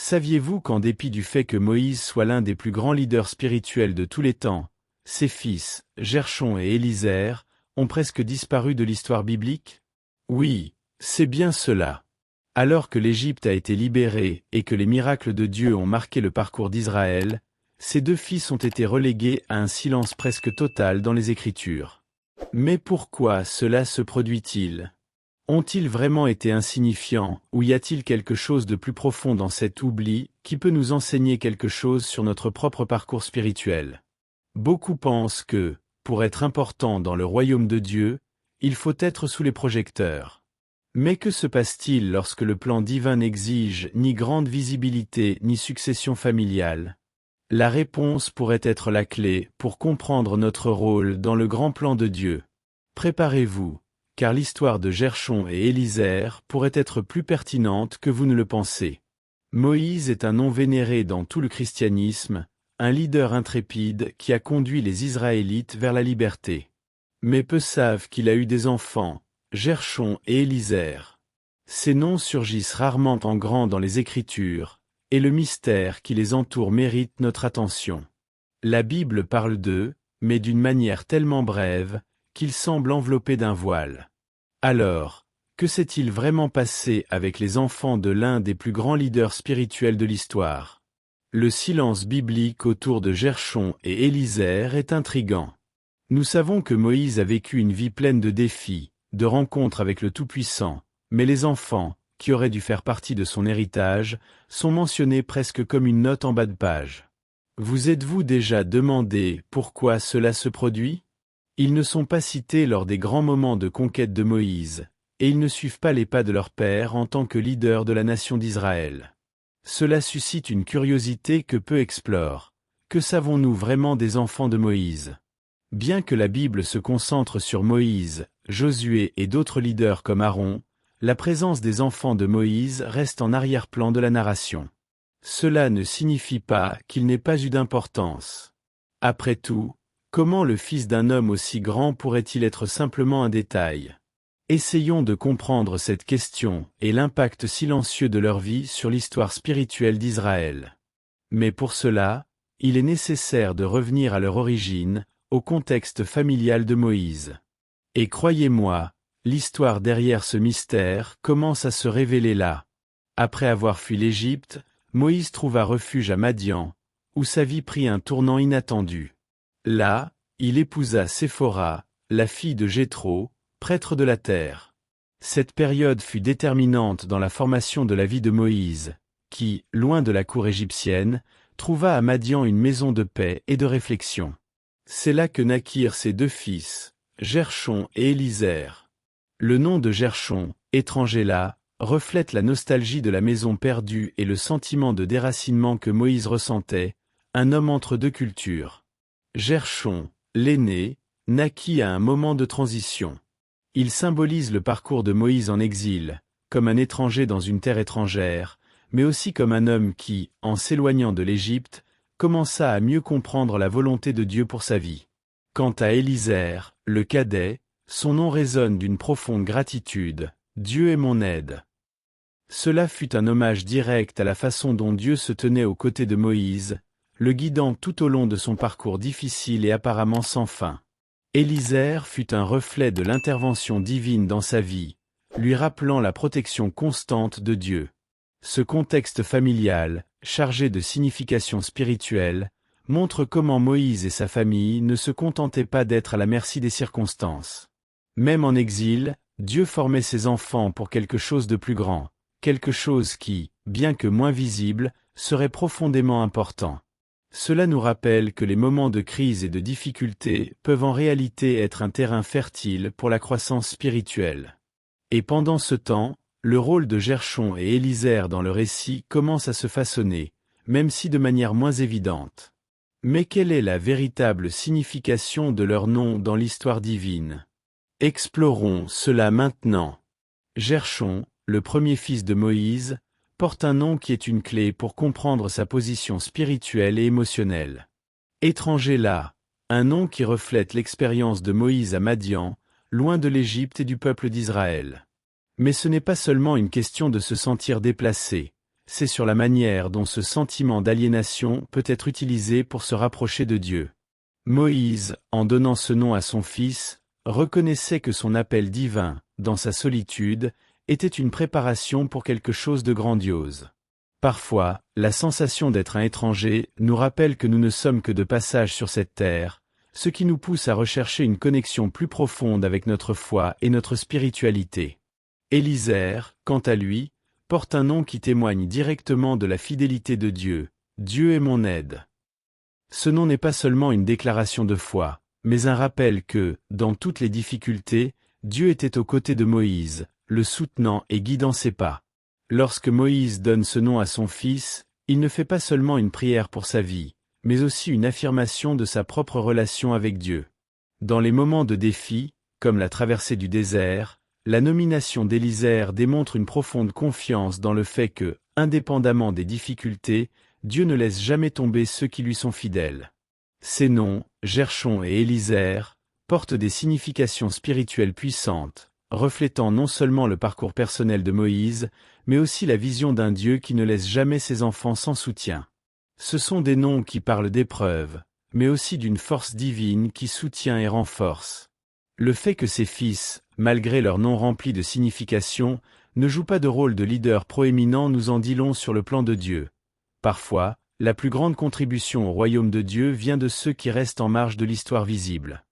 Saviez-vous qu'en dépit du fait que Moïse soit l'un des plus grands leaders spirituels de tous les temps, ses fils, Gershon et Élisère, ont presque disparu de l'histoire biblique? Oui, c'est bien cela. Alors que l'Égypte a été libérée et que les miracles de Dieu ont marqué le parcours d'Israël, ces deux fils ont été relégués à un silence presque total dans les Écritures. Mais pourquoi cela se produit-il? Ont-ils vraiment été insignifiants, ou y a-t-il quelque chose de plus profond dans cet oubli, qui peut nous enseigner quelque chose sur notre propre parcours spirituel? Beaucoup pensent que, pour être important dans le royaume de Dieu, il faut être sous les projecteurs. Mais que se passe-t-il lorsque le plan divin n'exige ni grande visibilité ni succession familiale? La réponse pourrait être la clé pour comprendre notre rôle dans le grand plan de Dieu. Préparez-vous, car l'histoire de Gershon et Élisère pourrait être plus pertinente que vous ne le pensez. Moïse est un nom vénéré dans tout le christianisme, un leader intrépide qui a conduit les Israélites vers la liberté. Mais peu savent qu'il a eu des enfants, Gershon et Élisère. Ces noms surgissent rarement en grand dans les Écritures, et le mystère qui les entoure mérite notre attention. La Bible parle d'eux, mais d'une manière tellement brève, qu'il semble enveloppé d'un voile. Alors, que s'est-il vraiment passé avec les enfants de l'un des plus grands leaders spirituels de l'histoire? Le silence biblique autour de Gershon et Élisère est intrigant. Nous savons que Moïse a vécu une vie pleine de défis, de rencontres avec le Tout-Puissant, mais les enfants, qui auraient dû faire partie de son héritage, sont mentionnés presque comme une note en bas de page. Vous êtes-vous déjà demandé pourquoi cela se produit? Ils ne sont pas cités lors des grands moments de conquête de Moïse, et ils ne suivent pas les pas de leur père en tant que leader de la nation d'Israël. Cela suscite une curiosité que peu explorent. Que savons-nous vraiment des enfants de Moïse? Bien que la Bible se concentre sur Moïse, Josué et d'autres leaders comme Aaron, la présence des enfants de Moïse reste en arrière-plan de la narration. Cela ne signifie pas qu'il n'ait pas eu d'importance. Après tout, comment le fils d'un homme aussi grand pourrait-il être simplement un détail? Essayons de comprendre cette question et l'impact silencieux de leur vie sur l'histoire spirituelle d'Israël. Mais pour cela, il est nécessaire de revenir à leur origine, au contexte familial de Moïse. Et croyez-moi, l'histoire derrière ce mystère commence à se révéler là. Après avoir fui l'Égypte, Moïse trouva refuge à Madian, où sa vie prit un tournant inattendu. Là, il épousa Séphora, la fille de Jéthro, prêtre de la terre. Cette période fut déterminante dans la formation de la vie de Moïse, qui, loin de la cour égyptienne, trouva à Madian une maison de paix et de réflexion. C'est là que naquirent ses deux fils, Gershon et Élisère. Le nom de Gershon, étranger là, reflète la nostalgie de la maison perdue et le sentiment de déracinement que Moïse ressentait, un homme entre deux cultures. Gershon, l'aîné, naquit à un moment de transition. Il symbolise le parcours de Moïse en exil, comme un étranger dans une terre étrangère, mais aussi comme un homme qui, en s'éloignant de l'Égypte, commença à mieux comprendre la volonté de Dieu pour sa vie. Quant à Élisère, le cadet, son nom résonne d'une profonde gratitude, « Dieu est mon aide ». Cela fut un hommage direct à la façon dont Dieu se tenait aux côtés de Moïse, le guidant tout au long de son parcours difficile et apparemment sans fin. Élisère fut un reflet de l'intervention divine dans sa vie, lui rappelant la protection constante de Dieu. Ce contexte familial, chargé de signification spirituelle, montre comment Moïse et sa famille ne se contentaient pas d'être à la merci des circonstances. Même en exil, Dieu formait ses enfants pour quelque chose de plus grand, quelque chose qui, bien que moins visible, serait profondément important. Cela nous rappelle que les moments de crise et de difficulté peuvent en réalité être un terrain fertile pour la croissance spirituelle. Et pendant ce temps, le rôle de Gershon et Élisère dans le récit commence à se façonner, même si de manière moins évidente. Mais quelle est la véritable signification de leur nom dans l'histoire divine? Explorons cela maintenant. Gershon, le premier fils de Moïse, porte un nom qui est une clé pour comprendre sa position spirituelle et émotionnelle. Étranger là, un nom qui reflète l'expérience de Moïse à Madian, loin de l'Égypte et du peuple d'Israël. Mais ce n'est pas seulement une question de se sentir déplacé, c'est sur la manière dont ce sentiment d'aliénation peut être utilisé pour se rapprocher de Dieu. Moïse, en donnant ce nom à son fils, reconnaissait que son appel divin, dans sa solitude, était une préparation pour quelque chose de grandiose. Parfois, la sensation d'être un étranger nous rappelle que nous ne sommes que de passage sur cette terre, ce qui nous pousse à rechercher une connexion plus profonde avec notre foi et notre spiritualité. Élisère, quant à lui, porte un nom qui témoigne directement de la fidélité de Dieu. Dieu est mon aide. Ce nom n'est pas seulement une déclaration de foi, mais un rappel que, dans toutes les difficultés, Dieu était aux côtés de Moïse, le soutenant et guidant ses pas. Lorsque Moïse donne ce nom à son fils, il ne fait pas seulement une prière pour sa vie, mais aussi une affirmation de sa propre relation avec Dieu. Dans les moments de défi, comme la traversée du désert, la nomination d'Élisère démontre une profonde confiance dans le fait que, indépendamment des difficultés, Dieu ne laisse jamais tomber ceux qui lui sont fidèles. Ces noms, Gershon et Élisère, portent des significations spirituelles puissantes, reflétant non seulement le parcours personnel de Moïse, mais aussi la vision d'un Dieu qui ne laisse jamais ses enfants sans soutien. Ce sont des noms qui parlent d'épreuves, mais aussi d'une force divine qui soutient et renforce. Le fait que ses fils, malgré leur nom rempli de signification, ne jouent pas de rôle de leader proéminent nous en dit long sur le plan de Dieu. Parfois, la plus grande contribution au royaume de Dieu vient de ceux qui restent en marge de l'histoire visible.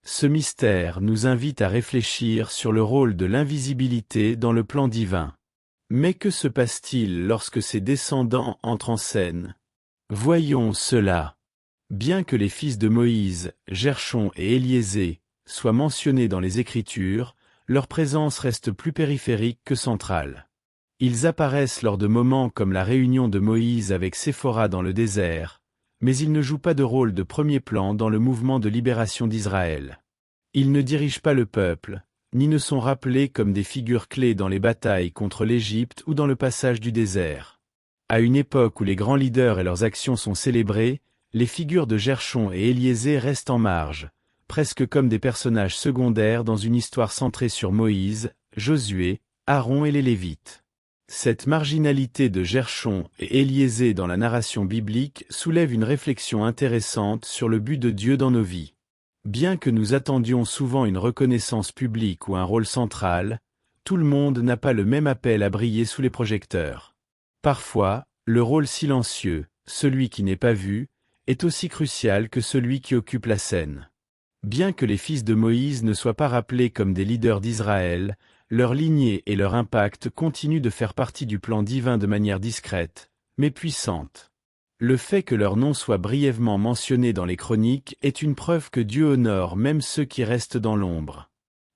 Ce mystère nous invite à réfléchir sur le rôle de l'invisibilité dans le plan divin. Mais que se passe-t-il lorsque ses descendants entrent en scène? Voyons cela. Bien que les fils de Moïse, Gershon et Éliésée, soient mentionnés dans les Écritures, leur présence reste plus périphérique que centrale. Ils apparaissent lors de moments comme la réunion de Moïse avec Séphora dans le désert, mais ils ne jouent pas de rôle de premier plan dans le mouvement de libération d'Israël. Ils ne dirigent pas le peuple, ni ne sont rappelés comme des figures clés dans les batailles contre l'Égypte ou dans le passage du désert. À une époque où les grands leaders et leurs actions sont célébrées, les figures de Gershon et Éliésée restent en marge, presque comme des personnages secondaires dans une histoire centrée sur Moïse, Josué, Aaron et les Lévites. Cette marginalité de Gershon et Éliésée dans la narration biblique soulève une réflexion intéressante sur le but de Dieu dans nos vies. Bien que nous attendions souvent une reconnaissance publique ou un rôle central, tout le monde n'a pas le même appel à briller sous les projecteurs. Parfois, le rôle silencieux, celui qui n'est pas vu, est aussi crucial que celui qui occupe la scène. Bien que les fils de Moïse ne soient pas rappelés comme des leaders d'Israël, leur lignée et leur impact continuent de faire partie du plan divin de manière discrète, mais puissante. Le fait que leur nom soit brièvement mentionné dans les chroniques est une preuve que Dieu honore même ceux qui restent dans l'ombre.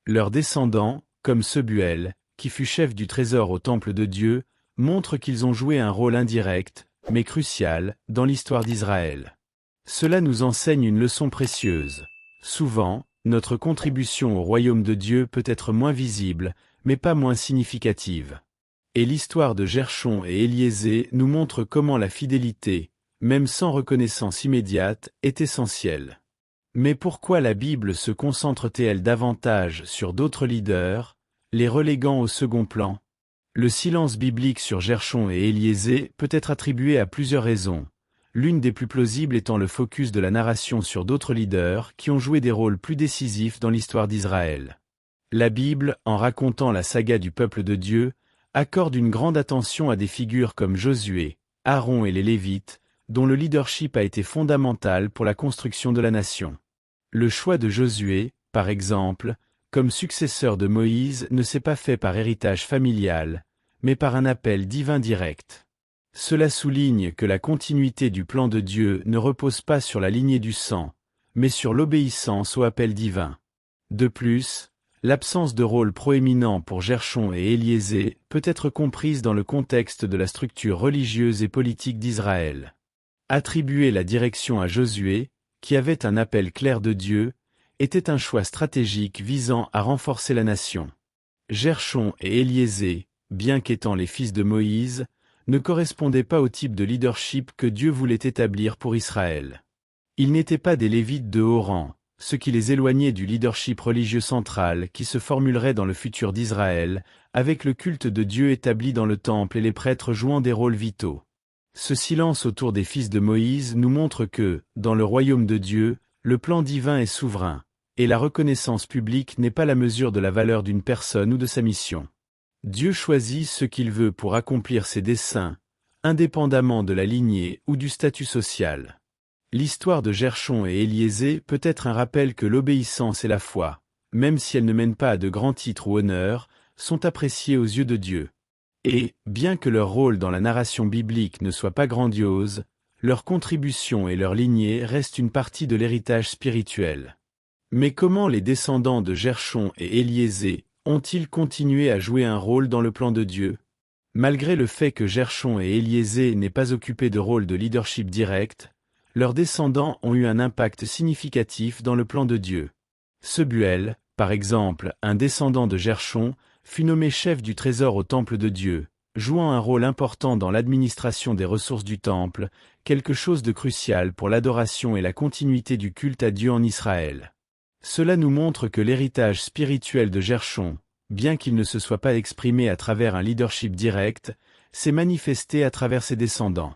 Leurs descendants, comme Sebuel, qui fut chef du trésor au temple de Dieu, montrent qu'ils ont joué un rôle indirect, mais crucial, dans l'histoire d'Israël. Cela nous enseigne une leçon précieuse. Souvent, notre contribution au royaume de Dieu peut être moins visible, mais pas moins significative. Et l'histoire de Gershon et Éliésée nous montre comment la fidélité, même sans reconnaissance immédiate, est essentielle. Mais pourquoi la Bible se concentre-t-elle davantage sur d'autres leaders, les reléguant au second plan? Le silence biblique sur Gershon et Éliésée peut être attribué à plusieurs raisons, l'une des plus plausibles étant le focus de la narration sur d'autres leaders qui ont joué des rôles plus décisifs dans l'histoire d'Israël. La Bible, en racontant la saga du peuple de Dieu, accorde une grande attention à des figures comme Josué, Aaron et les Lévites, dont le leadership a été fondamental pour la construction de la nation. Le choix de Josué, par exemple, comme successeur de Moïse ne s'est pas fait par héritage familial, mais par un appel divin direct. Cela souligne que la continuité du plan de Dieu ne repose pas sur la lignée du sang, mais sur l'obéissance au appel divin. De plus, l'absence de rôle proéminent pour Gershon et Éliésée peut être comprise dans le contexte de la structure religieuse et politique d'Israël. Attribuer la direction à Josué, qui avait un appel clair de Dieu, était un choix stratégique visant à renforcer la nation. Gershon et Éliésée, bien qu'étant les fils de Moïse, ne correspondaient pas au type de leadership que Dieu voulait établir pour Israël. Ils n'étaient pas des Lévites de haut rang, ce qui les éloignait du leadership religieux central qui se formulerait dans le futur d'Israël, avec le culte de Dieu établi dans le temple et les prêtres jouant des rôles vitaux. Ce silence autour des fils de Moïse nous montre que, dans le royaume de Dieu, le plan divin est souverain, et la reconnaissance publique n'est pas la mesure de la valeur d'une personne ou de sa mission. Dieu choisit ce qu'il veut pour accomplir ses desseins, indépendamment de la lignée ou du statut social. L'histoire de Gershon et Éliésée peut être un rappel que l'obéissance et la foi, même si elles ne mènent pas à de grands titres ou honneurs, sont appréciées aux yeux de Dieu. Et, bien que leur rôle dans la narration biblique ne soit pas grandiose, leur contribution et leur lignée restent une partie de l'héritage spirituel. Mais comment les descendants de Gershon et Éliésée ont-ils continué à jouer un rôle dans le plan de Dieu? Malgré le fait que Gershon et Éliésée n'aient pas occupé de rôle de leadership direct, leurs descendants ont eu un impact significatif dans le plan de Dieu. Sebuel, par exemple, un descendant de Gershon, fut nommé chef du trésor au temple de Dieu, jouant un rôle important dans l'administration des ressources du temple, quelque chose de crucial pour l'adoration et la continuité du culte à Dieu en Israël. Cela nous montre que l'héritage spirituel de Gershon, bien qu'il ne se soit pas exprimé à travers un leadership direct, s'est manifesté à travers ses descendants.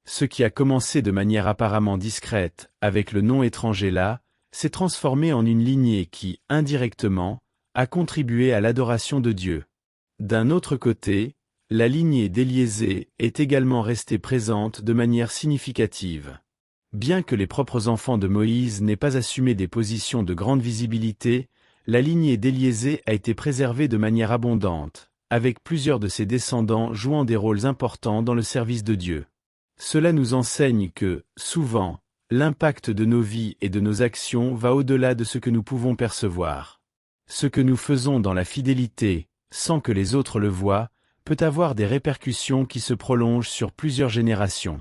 Ce qui a commencé de manière apparemment discrète, avec le nom étranger là, s'est transformé en une lignée qui, indirectement, a contribué à l'adoration de Dieu. D'un autre côté, la lignée d'Éliésée est également restée présente de manière significative. Bien que les propres enfants de Moïse n'aient pas assumé des positions de grande visibilité, la lignée d'Éliésée a été préservée de manière abondante, avec plusieurs de ses descendants jouant des rôles importants dans le service de Dieu. Cela nous enseigne que, souvent, l'impact de nos vies et de nos actions va au-delà de ce que nous pouvons percevoir. Ce que nous faisons dans la fidélité, sans que les autres le voient, peut avoir des répercussions qui se prolongent sur plusieurs générations.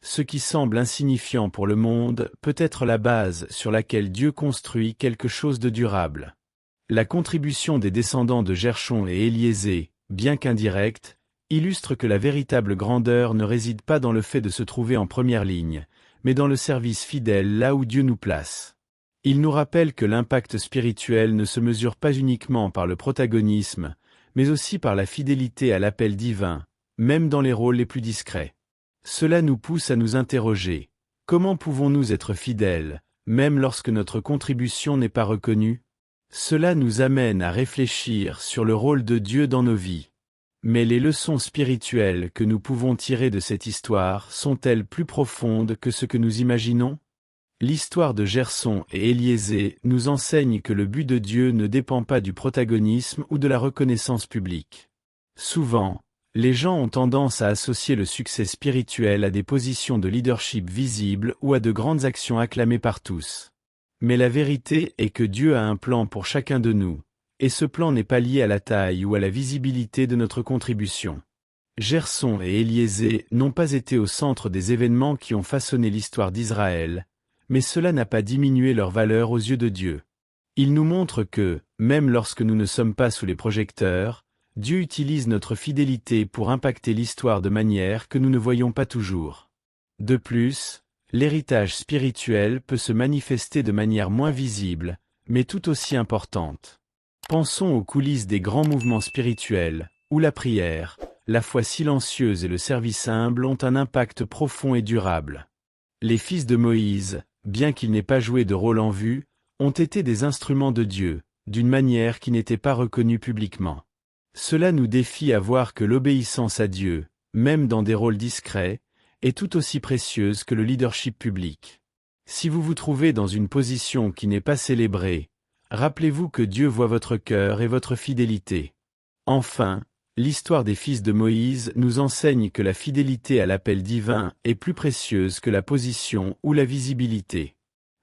Ce qui semble insignifiant pour le monde peut être la base sur laquelle Dieu construit quelque chose de durable. La contribution des descendants de Gershon et Éliésée, bien qu'indirecte, illustre que la véritable grandeur ne réside pas dans le fait de se trouver en première ligne, mais dans le service fidèle là où Dieu nous place. Il nous rappelle que l'impact spirituel ne se mesure pas uniquement par le protagonisme, mais aussi par la fidélité à l'appel divin, même dans les rôles les plus discrets. Cela nous pousse à nous interroger. Comment pouvons-nous être fidèles, même lorsque notre contribution n'est pas reconnue? Cela nous amène à réfléchir sur le rôle de Dieu dans nos vies. Mais les leçons spirituelles que nous pouvons tirer de cette histoire sont-elles plus profondes que ce que nous imaginons? L'histoire de Gershon et Éliésée nous enseigne que le but de Dieu ne dépend pas du protagonisme ou de la reconnaissance publique. Souvent, les gens ont tendance à associer le succès spirituel à des positions de leadership visibles ou à de grandes actions acclamées par tous. Mais la vérité est que Dieu a un plan pour chacun de nous, et ce plan n'est pas lié à la taille ou à la visibilité de notre contribution. Gershon et Éliésée n'ont pas été au centre des événements qui ont façonné l'histoire d'Israël, mais cela n'a pas diminué leur valeur aux yeux de Dieu. Il nous montre que, même lorsque nous ne sommes pas sous les projecteurs, Dieu utilise notre fidélité pour impacter l'histoire de manière que nous ne voyons pas toujours. De plus, l'héritage spirituel peut se manifester de manière moins visible, mais tout aussi importante. Pensons aux coulisses des grands mouvements spirituels, où la prière, la foi silencieuse et le service humble ont un impact profond et durable. Les fils de Moïse, bien qu'ils n'aient pas joué de rôle en vue, ont été des instruments de Dieu, d'une manière qui n'était pas reconnue publiquement. Cela nous défie à voir que l'obéissance à Dieu, même dans des rôles discrets, est tout aussi précieuse que le leadership public. Si vous vous trouvez dans une position qui n'est pas célébrée, rappelez-vous que Dieu voit votre cœur et votre fidélité. Enfin, l'histoire des fils de Moïse nous enseigne que la fidélité à l'appel divin est plus précieuse que la position ou la visibilité.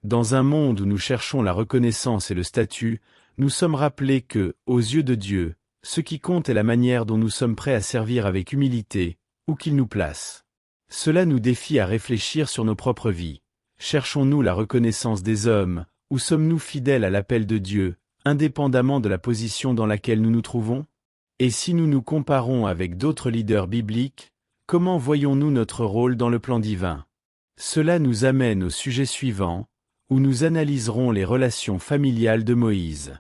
Dans un monde où nous cherchons la reconnaissance et le statut, nous sommes rappelés que, aux yeux de Dieu, ce qui compte est la manière dont nous sommes prêts à servir avec humilité, où qu'il nous place. Cela nous défie à réfléchir sur nos propres vies. Cherchons-nous la reconnaissance des hommes, ou sommes-nous fidèles à l'appel de Dieu, indépendamment de la position dans laquelle nous nous trouvons? Et si nous nous comparons avec d'autres leaders bibliques, comment voyons-nous notre rôle dans le plan divin? Cela nous amène au sujet suivant. où nous analyserons les relations familiales de Moïse.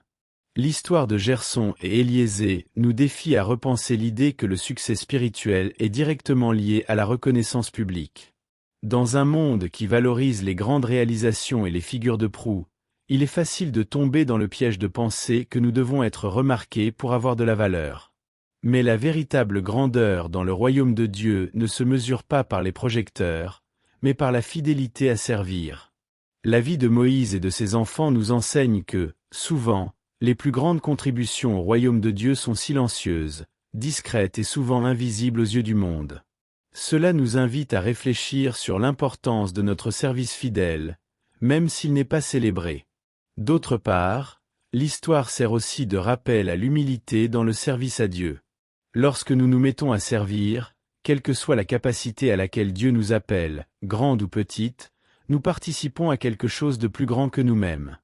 L'histoire de Gerson et Éliésée nous défie à repenser l'idée que le succès spirituel est directement lié à la reconnaissance publique. Dans un monde qui valorise les grandes réalisations et les figures de proue, il est facile de tomber dans le piège de penser que nous devons être remarqués pour avoir de la valeur. Mais la véritable grandeur dans le royaume de Dieu ne se mesure pas par les projecteurs, mais par la fidélité à servir. La vie de Moïse et de ses enfants nous enseigne que, souvent, les plus grandes contributions au royaume de Dieu sont silencieuses, discrètes et souvent invisibles aux yeux du monde. Cela nous invite à réfléchir sur l'importance de notre service fidèle, même s'il n'est pas célébré. D'autre part, l'histoire sert aussi de rappel à l'humilité dans le service à Dieu. Lorsque nous nous mettons à servir, quelle que soit la capacité à laquelle Dieu nous appelle, grande ou petite, nous participons à quelque chose de plus grand que nous-mêmes.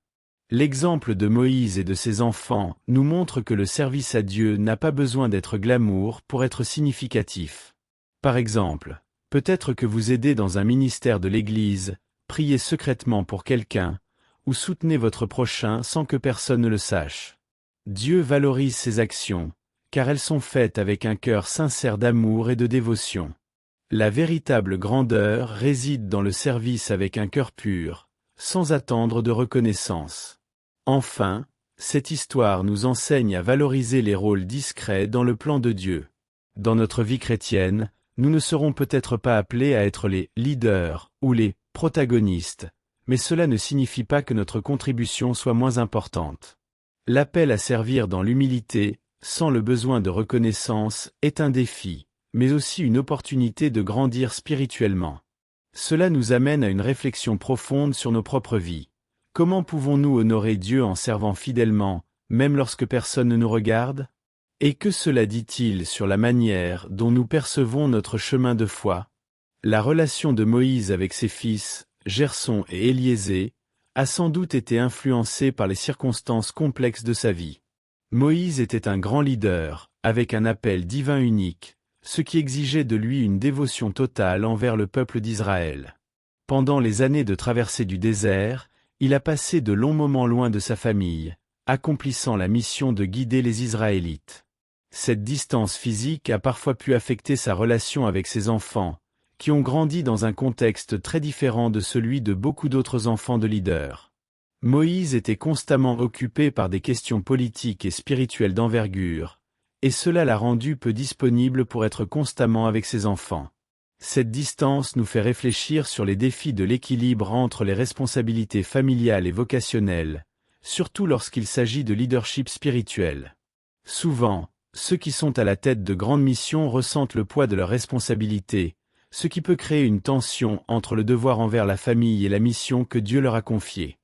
L'exemple de Moïse et de ses enfants nous montre que le service à Dieu n'a pas besoin d'être glamour pour être significatif. Par exemple, peut-être que vous aidez dans un ministère de l'Église, priez secrètement pour quelqu'un, ou soutenez votre prochain sans que personne ne le sache. Dieu valorise ces actions, car elles sont faites avec un cœur sincère d'amour et de dévotion. La véritable grandeur réside dans le service avec un cœur pur, sans attendre de reconnaissance. Enfin, cette histoire nous enseigne à valoriser les rôles discrets dans le plan de Dieu. Dans notre vie chrétienne, nous ne serons peut-être pas appelés à être les leaders ou les protagonistes, mais cela ne signifie pas que notre contribution soit moins importante. L'appel à servir dans l'humilité, sans le besoin de reconnaissance, est un défi, mais aussi une opportunité de grandir spirituellement. Cela nous amène à une réflexion profonde sur nos propres vies. Comment pouvons-nous honorer Dieu en servant fidèlement, même lorsque personne ne nous regarde? Et que cela dit-il sur la manière dont nous percevons notre chemin de foi? La relation de Moïse avec ses fils, Gerson et Éliésée, a sans doute été influencée par les circonstances complexes de sa vie. Moïse était un grand leader, avec un appel divin unique, ce qui exigeait de lui une dévotion totale envers le peuple d'Israël. Pendant les années de traversée du désert, il a passé de longs moments loin de sa famille, accomplissant la mission de guider les Israélites. Cette distance physique a parfois pu affecter sa relation avec ses enfants, qui ont grandi dans un contexte très différent de celui de beaucoup d'autres enfants de leaders. Moïse était constamment occupé par des questions politiques et spirituelles d'envergure, et cela l'a rendu peu disponible pour être constamment avec ses enfants. Cette distance nous fait réfléchir sur les défis de l'équilibre entre les responsabilités familiales et vocationnelles, surtout lorsqu'il s'agit de leadership spirituel. Souvent, ceux qui sont à la tête de grandes missions ressentent le poids de leurs responsabilités, ce qui peut créer une tension entre le devoir envers la famille et la mission que Dieu leur a confiée.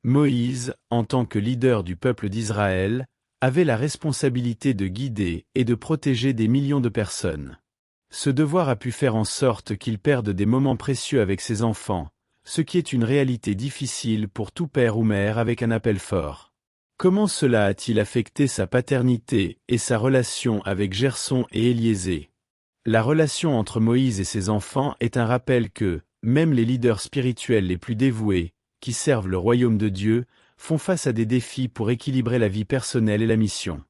Moïse, en tant que leader du peuple d'Israël, avait la responsabilité de guider et de protéger des millions de personnes. Ce devoir a pu faire en sorte qu'il perde des moments précieux avec ses enfants, ce qui est une réalité difficile pour tout père ou mère avec un appel fort. Comment cela a-t-il affecté sa paternité et sa relation avec Gerson et Éliésée? La relation entre Moïse et ses enfants est un rappel que, même les leaders spirituels les plus dévoués, qui servent le royaume de Dieu, font face à des défis pour équilibrer la vie personnelle et la mission.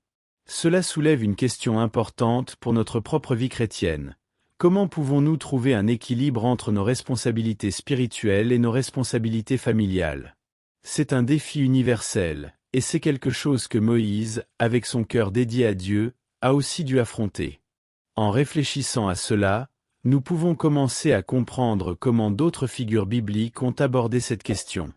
Cela soulève une question importante pour notre propre vie chrétienne. Comment pouvons-nous trouver un équilibre entre nos responsabilités spirituelles et nos responsabilités familiales? C'est un défi universel, et c'est quelque chose que Moïse, avec son cœur dédié à Dieu, a aussi dû affronter. En réfléchissant à cela, nous pouvons commencer à comprendre comment d'autres figures bibliques ont abordé cette question.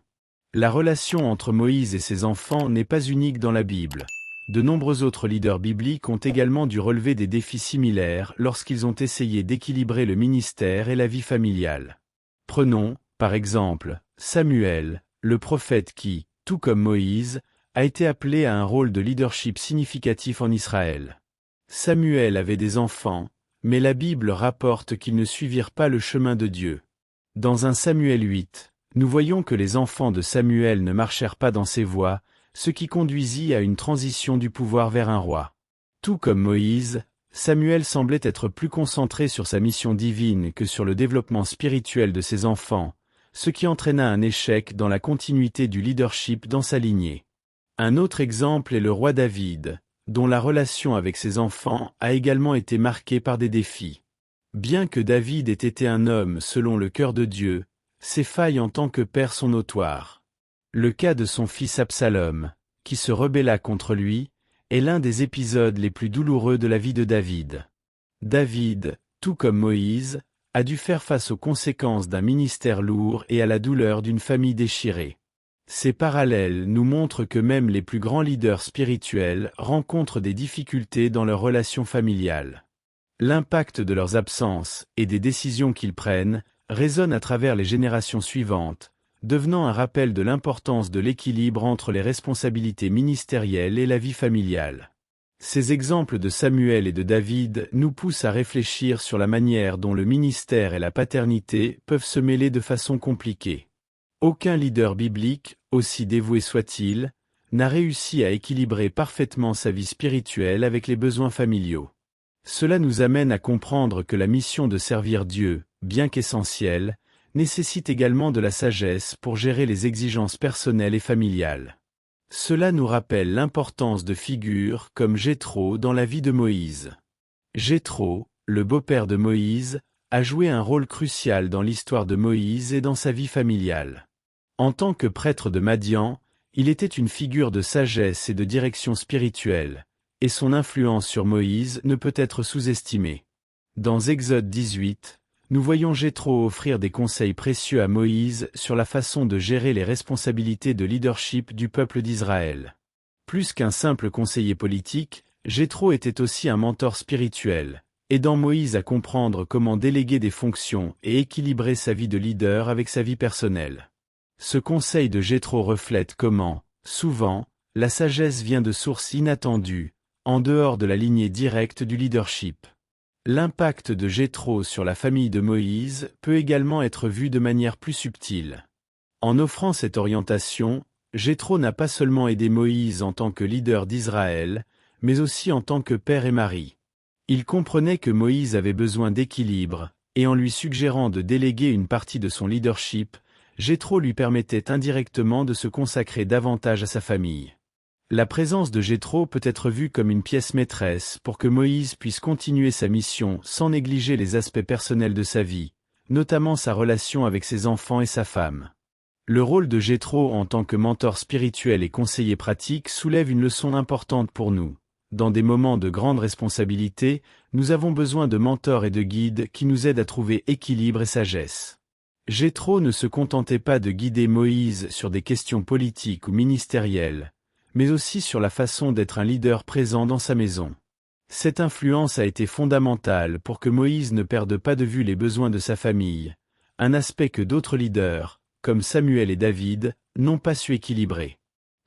La relation entre Moïse et ses enfants n'est pas unique dans la Bible. De nombreux autres leaders bibliques ont également dû relever des défis similaires lorsqu'ils ont essayé d'équilibrer le ministère et la vie familiale. Prenons, par exemple, Samuel, le prophète qui, tout comme Moïse, a été appelé à un rôle de leadership significatif en Israël. Samuel avait des enfants, mais la Bible rapporte qu'ils ne suivirent pas le chemin de Dieu. Dans 1 Samuel 8, nous voyons que les enfants de Samuel ne marchèrent pas dans ses voies, ce qui conduisit à une transition du pouvoir vers un roi. Tout comme Moïse, Samuel semblait être plus concentré sur sa mission divine que sur le développement spirituel de ses enfants, ce qui entraîna un échec dans la continuité du leadership dans sa lignée. Un autre exemple est le roi David, dont la relation avec ses enfants a également été marquée par des défis. Bien que David ait été un homme selon le cœur de Dieu, ses failles en tant que père sont notoires. Le cas de son fils Absalom, qui se rebella contre lui, est l'un des épisodes les plus douloureux de la vie de David. David, tout comme Moïse, a dû faire face aux conséquences d'un ministère lourd et à la douleur d'une famille déchirée. Ces parallèles nous montrent que même les plus grands leaders spirituels rencontrent des difficultés dans leurs relations familiales. L'impact de leurs absences et des décisions qu'ils prennent résonne à travers les générations suivantes, devenant un rappel de l'importance de l'équilibre entre les responsabilités ministérielles et la vie familiale. Ces exemples de Samuel et de David nous poussent à réfléchir sur la manière dont le ministère et la paternité peuvent se mêler de façon compliquée. Aucun leader biblique, aussi dévoué soit-il, n'a réussi à équilibrer parfaitement sa vie spirituelle avec les besoins familiaux. Cela nous amène à comprendre que la mission de servir Dieu, bien qu'essentielle, nécessite également de la sagesse pour gérer les exigences personnelles et familiales. Cela nous rappelle l'importance de figures comme Jéthro dans la vie de Moïse. Jéthro, le beau-père de Moïse, a joué un rôle crucial dans l'histoire de Moïse et dans sa vie familiale. En tant que prêtre de Madian, il était une figure de sagesse et de direction spirituelle, et son influence sur Moïse ne peut être sous-estimée. Dans Exode 18, nous voyons Jéthro offrir des conseils précieux à Moïse sur la façon de gérer les responsabilités de leadership du peuple d'Israël. Plus qu'un simple conseiller politique, Jéthro était aussi un mentor spirituel, aidant Moïse à comprendre comment déléguer des fonctions et équilibrer sa vie de leader avec sa vie personnelle. Ce conseil de Jéthro reflète comment, souvent, la sagesse vient de sources inattendues, en dehors de la lignée directe du leadership. L'impact de Jéthro sur la famille de Moïse peut également être vu de manière plus subtile. En offrant cette orientation, Jéthro n'a pas seulement aidé Moïse en tant que leader d'Israël, mais aussi en tant que père et mari. Il comprenait que Moïse avait besoin d'équilibre, et en lui suggérant de déléguer une partie de son leadership, Jéthro lui permettait indirectement de se consacrer davantage à sa famille. La présence de Jéthro peut être vue comme une pièce maîtresse pour que Moïse puisse continuer sa mission sans négliger les aspects personnels de sa vie, notamment sa relation avec ses enfants et sa femme. Le rôle de Jéthro en tant que mentor spirituel et conseiller pratique soulève une leçon importante pour nous. Dans des moments de grande responsabilité, nous avons besoin de mentors et de guides qui nous aident à trouver équilibre et sagesse. Jéthro ne se contentait pas de guider Moïse sur des questions politiques ou ministérielles, mais aussi sur la façon d'être un leader présent dans sa maison. Cette influence a été fondamentale pour que Moïse ne perde pas de vue les besoins de sa famille, un aspect que d'autres leaders, comme Samuel et David, n'ont pas su équilibrer.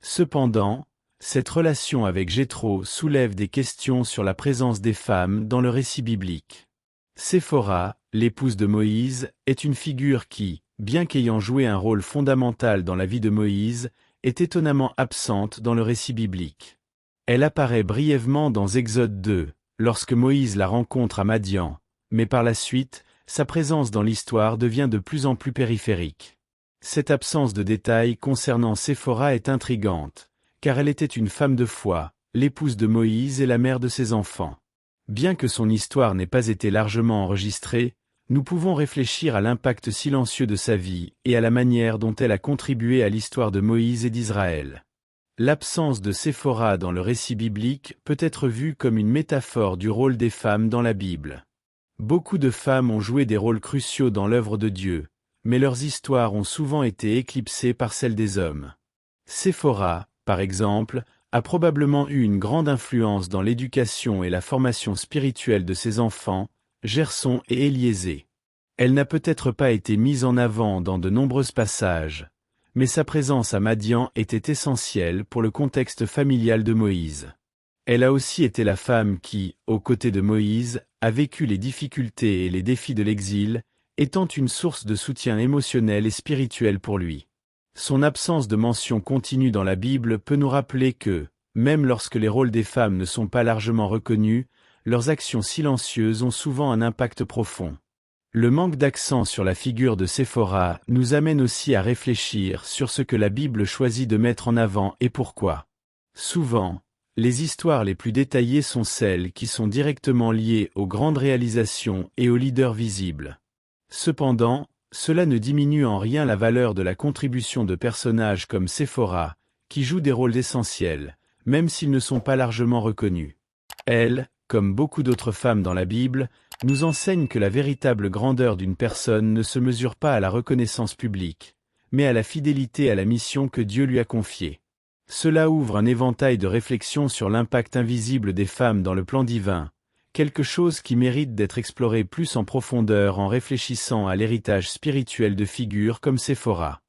Cependant, cette relation avec Jéthro soulève des questions sur la présence des femmes dans le récit biblique. Séphora, l'épouse de Moïse, est une figure qui, bien qu'ayant joué un rôle fondamental dans la vie de Moïse, est étonnamment absente dans le récit biblique. Elle apparaît brièvement dans Exode 2, lorsque Moïse la rencontre à Madian, mais par la suite, sa présence dans l'histoire devient de plus en plus périphérique. Cette absence de détails concernant Séphora est intrigante, car elle était une femme de foi, l'épouse de Moïse et la mère de ses enfants. Bien que son histoire n'ait pas été largement enregistrée, nous pouvons réfléchir à l'impact silencieux de sa vie et à la manière dont elle a contribué à l'histoire de Moïse et d'Israël. L'absence de Séphora dans le récit biblique peut être vue comme une métaphore du rôle des femmes dans la Bible. Beaucoup de femmes ont joué des rôles cruciaux dans l'œuvre de Dieu, mais leurs histoires ont souvent été éclipsées par celles des hommes. Séphora, par exemple, a probablement eu une grande influence dans l'éducation et la formation spirituelle de ses enfants, Gerson et Éliésée. Elle n'a peut-être pas été mise en avant dans de nombreux passages, mais sa présence à Madian était essentielle pour le contexte familial de Moïse. Elle a aussi été la femme qui, aux côtés de Moïse, a vécu les difficultés et les défis de l'exil, étant une source de soutien émotionnel et spirituel pour lui. Son absence de mention continue dans la Bible peut nous rappeler que, même lorsque les rôles des femmes ne sont pas largement reconnus, leurs actions silencieuses ont souvent un impact profond. Le manque d'accent sur la figure de Séphora nous amène aussi à réfléchir sur ce que la Bible choisit de mettre en avant et pourquoi. Souvent, les histoires les plus détaillées sont celles qui sont directement liées aux grandes réalisations et aux leaders visibles. Cependant, cela ne diminue en rien la valeur de la contribution de personnages comme Séphora, qui jouent des rôles essentiels, même s'ils ne sont pas largement reconnus. Elle, comme beaucoup d'autres femmes dans la Bible, nous enseigne que la véritable grandeur d'une personne ne se mesure pas à la reconnaissance publique, mais à la fidélité à la mission que Dieu lui a confiée. Cela ouvre un éventail de réflexions sur l'impact invisible des femmes dans le plan divin, quelque chose qui mérite d'être exploré plus en profondeur en réfléchissant à l'héritage spirituel de figures comme Séphora.